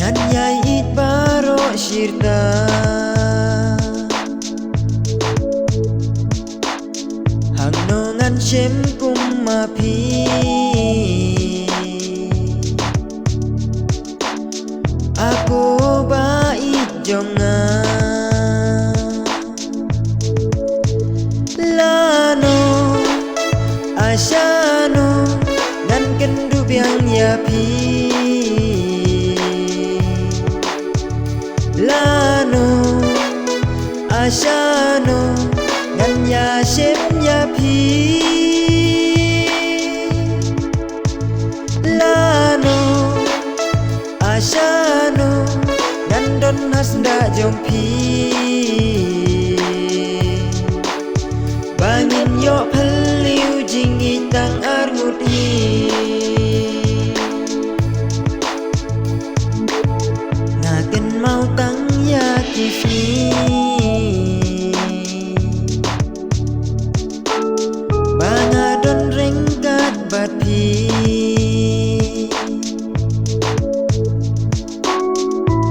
Nganyai it baro shirta hang nongan shem kum mapi aku bait jonga lano asyano ngan kendu biang yapi lano asyano ngan ya shem yapi lano asyano ngan don hasda jompi bangin yo phaliu jing itang arngut hi ngaken mau tang ya kifi banga don rengkat bat pi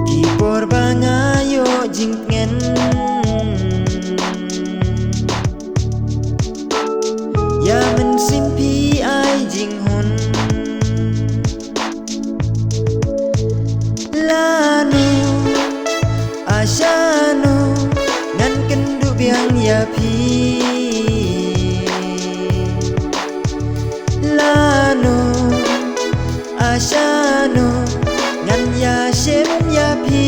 kipor banga yo jingken ya men simpi ai jing hun lanu asyano ngan kendu biang yapi lanu asyano ngan ya shem yapi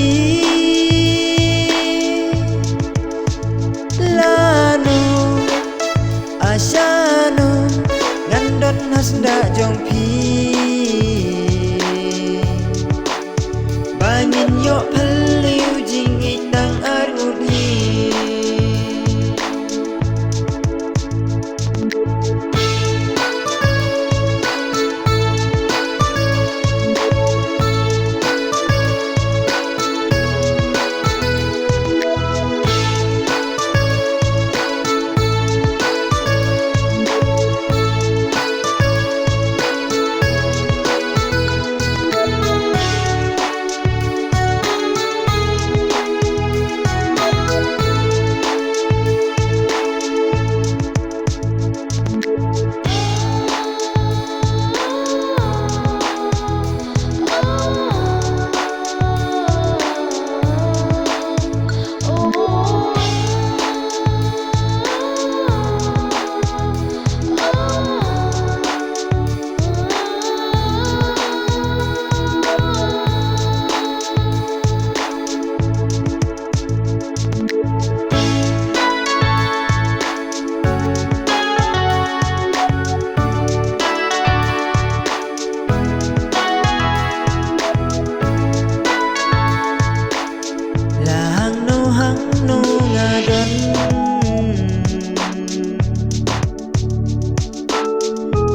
lanu asyano ngan don hasda jompi bangin yo phaliu jing itang arngut hi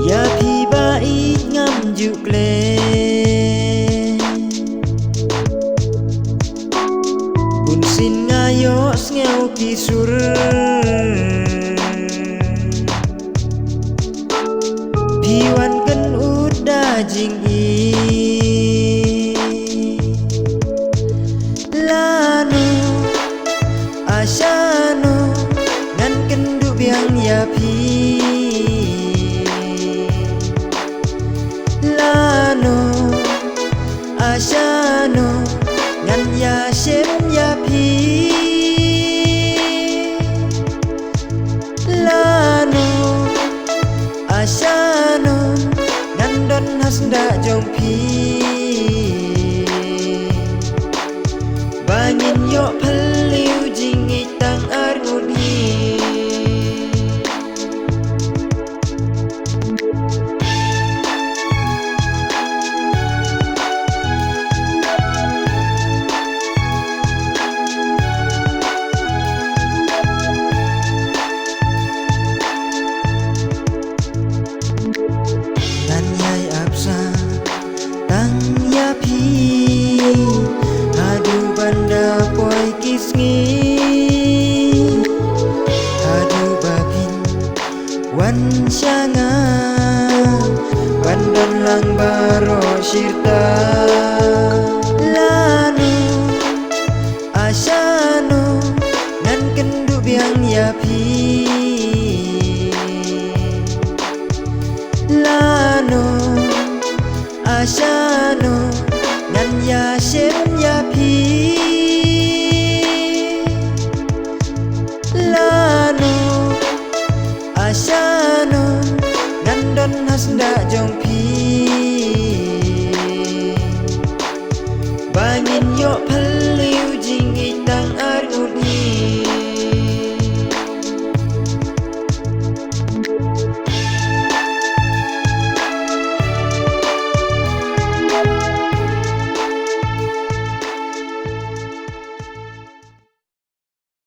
ya pi bait ngam juk le bun sin ngayo ngeu kisur piwan ken uda jing i lanu asyano ngan kendu biang yapi lano asyano ngan ya shem yapi lano asyano ngan don hasda jompi bangin yo phaliu jing itang arngut hi hadu banda poi kisngi hadu babin wan syanga bandan lang baro syirta la พันลิว